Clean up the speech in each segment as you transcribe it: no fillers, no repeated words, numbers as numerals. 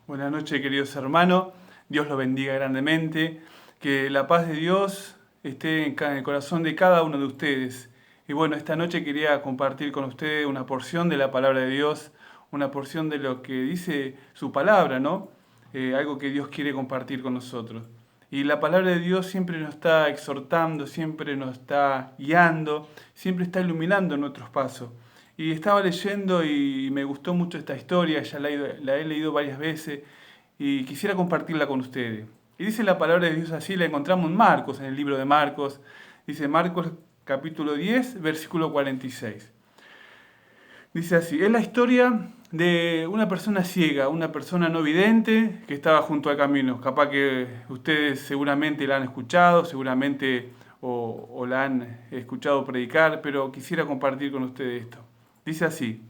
Buenas noches, queridos hermanos. Dios los bendiga grandemente. Que la paz de Dios esté en el corazón de cada uno de ustedes. Y bueno, esta noche quería compartir con ustedes una porción de la palabra de Dios, una porción de lo que dice su palabra, ¿no? Algo que Dios quiere compartir con nosotros. Y la palabra de Dios siempre nos está exhortando, siempre nos está guiando, siempre está iluminando nuestros pasos. Y estaba leyendo y me gustó mucho esta historia, ya la he leído varias veces y quisiera compartirla con ustedes. Y dice la palabra de Dios así, la encontramos en Marcos, en el libro de Marcos. Dice Marcos capítulo 10, versículo 46. Dice así, es la historia de una persona ciega, una persona no vidente que estaba junto al camino. Capaz que ustedes seguramente la han escuchado, seguramente o la han escuchado predicar, pero quisiera compartir con ustedes esto. Dice así,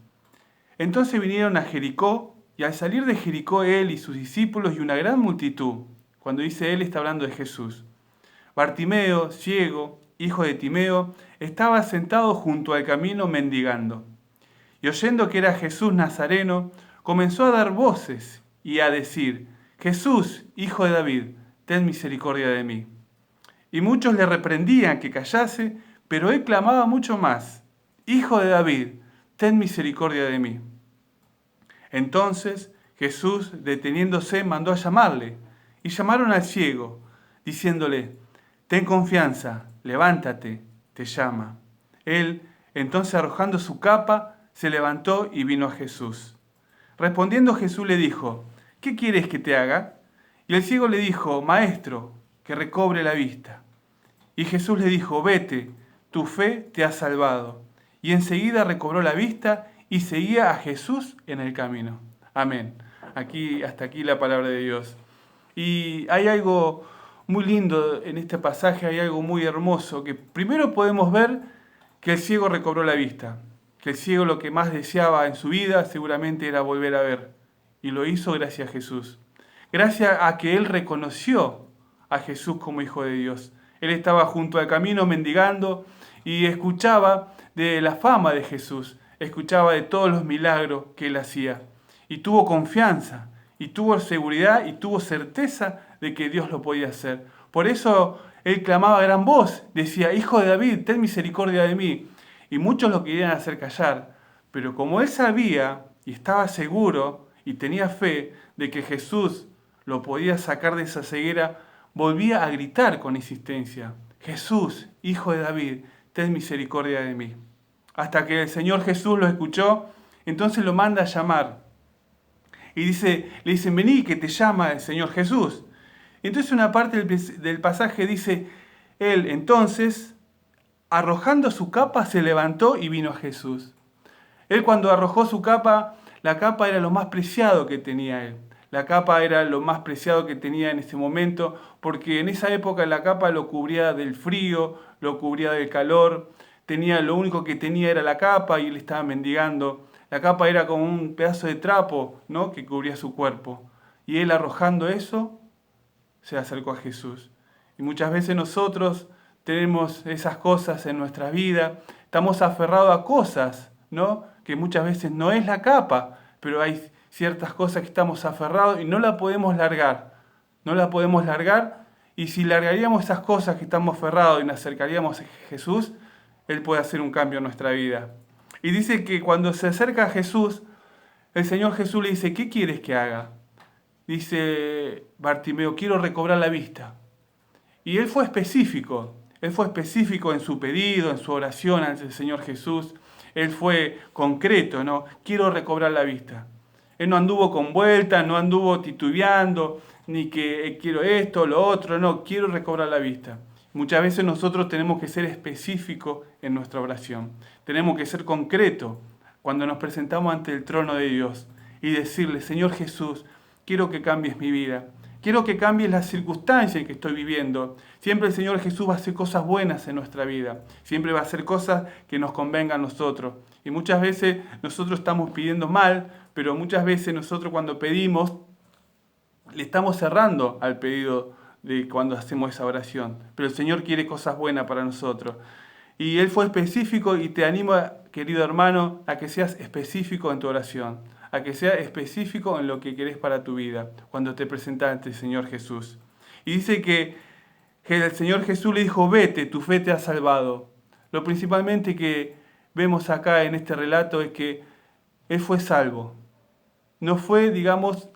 entonces vinieron a Jericó, y al salir de Jericó él y sus discípulos y una gran multitud, cuando dice él está hablando de Jesús. Bartimeo, ciego, hijo de Timeo, estaba sentado junto al camino mendigando. Y oyendo que era Jesús Nazareno, comenzó a dar voces y a decir, Jesús, hijo de David, ten misericordia de mí. Y muchos le reprendían que callase, pero él clamaba mucho más, Hijo de David, ten misericordia de mí. Entonces Jesús, deteniéndose, mandó a llamarle, y llamaron al ciego, diciéndole, ten confianza, levántate, te llama. Él, entonces arrojando su capa, se levantó y vino a Jesús. Respondiendo Jesús le dijo, ¿qué quieres que te haga? Y el ciego le dijo, Maestro, que recobre la vista. Y Jesús le dijo, vete, tu fe te ha salvado. Y enseguida recobró la vista y seguía a Jesús en el camino. Amén. Hasta aquí la palabra de Dios. Y hay algo muy lindo en este pasaje, hay algo muy hermoso, que primero podemos ver que el ciego recobró la vista, que el ciego lo que más deseaba en su vida seguramente era volver a ver. Y lo hizo gracias a Jesús. Gracias a que él reconoció a Jesús como Hijo de Dios. Él estaba junto al camino mendigando y escuchaba de la fama de Jesús, escuchaba de todos los milagros que él hacía. Y tuvo confianza, y tuvo seguridad, y tuvo certeza de que Dios lo podía hacer. Por eso él clamaba a gran voz, decía, Hijo de David, ten misericordia de mí. Y muchos lo querían hacer callar. Pero como él sabía, y estaba seguro, y tenía fe de que Jesús lo podía sacar de esa ceguera, volvía a gritar con insistencia, Jesús, Hijo de David, ten misericordia de mí. Hasta que el Señor Jesús lo escuchó, entonces lo manda a llamar. Y le dicen, vení que te llama el Señor Jesús. Entonces una parte del pasaje dice, él entonces, arrojando su capa, se levantó y vino a Jesús. Él cuando arrojó su capa, la capa era lo más preciado que tenía él. La capa era lo más preciado que tenía en ese momento, porque en esa época la capa lo cubría del frío, lo cubría del calor. Lo único que tenía era la capa y él estaba mendigando. La capa era como un pedazo de trapo, ¿no?, que cubría su cuerpo. Y él arrojando eso, se acercó a Jesús. Y muchas veces nosotros tenemos esas cosas en nuestra vida, estamos aferrados a cosas, ¿no?, que muchas veces no es la capa, pero hay ciertas cosas que estamos aferrados y no la podemos largar. No la podemos largar, y si largaríamos esas cosas que estamos aferrados y nos acercaríamos a Jesús, Él puede hacer un cambio en nuestra vida. Y dice que cuando se acerca a Jesús, el Señor Jesús le dice, ¿qué quieres que haga? Dice Bartimeo, quiero recobrar la vista. Y él fue específico en su pedido, en su oración ante el Señor Jesús. Él fue concreto, ¿no? Quiero recobrar la vista. Él no anduvo con vueltas, no anduvo titubeando, ni que quiero esto, lo otro, no, quiero recobrar la vista. Muchas veces nosotros tenemos que ser específicos en nuestra oración. Tenemos que ser concretos cuando nos presentamos ante el trono de Dios y decirle, Señor Jesús, quiero que cambies mi vida. Quiero que cambies las circunstancias en que estoy viviendo. Siempre el Señor Jesús va a hacer cosas buenas en nuestra vida. Siempre va a hacer cosas que nos convengan a nosotros. Y muchas veces nosotros estamos pidiendo mal, pero muchas veces nosotros cuando pedimos, le estamos cerrando al pedido de cuando hacemos esa oración. Pero el Señor quiere cosas buenas para nosotros. Y Él fue específico y te animo, querido hermano, a que seas específico en tu oración. a que sea específico en lo que querés para tu vida, cuando te presentas ante el Señor Jesús. Y dice que el Señor Jesús le dijo, vete, tu fe te ha salvado. Lo principalmente que vemos acá en este relato es que Él fue salvo. No fue, digamos,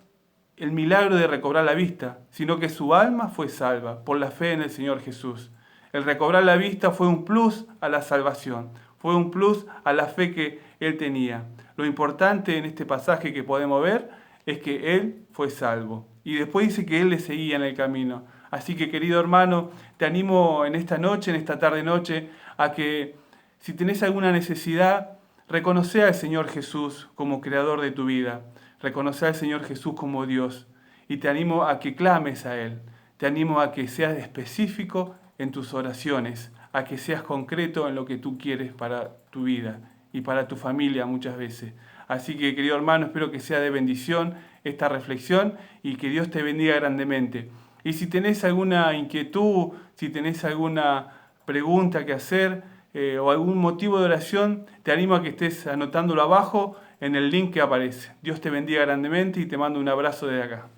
el milagro de recobrar la vista, sino que su alma fue salva por la fe en el Señor Jesús. El recobrar la vista fue un plus a la salvación, fue un plus a la fe que Él tenía. Lo importante en este pasaje que podemos ver es que Él fue salvo. Y después dice que Él le seguía en el camino. Así que, querido hermano, te animo en esta noche, en esta tarde-noche, a que si tenés alguna necesidad, reconoce al Señor Jesús como creador de tu vida. Reconoce al Señor Jesús como Dios. Y te animo a que clames a Él. Te animo a que seas específico en tus oraciones, a que seas concreto en lo que tú quieres para tu vida y para tu familia muchas veces. Así que, querido hermano, espero que sea de bendición esta reflexión y que Dios te bendiga grandemente. Y si tenés alguna inquietud, si tenés alguna pregunta que hacer o algún motivo de oración, te animo a que estés anotándolo abajo en el link que aparece. Dios te bendiga grandemente y te mando un abrazo desde acá.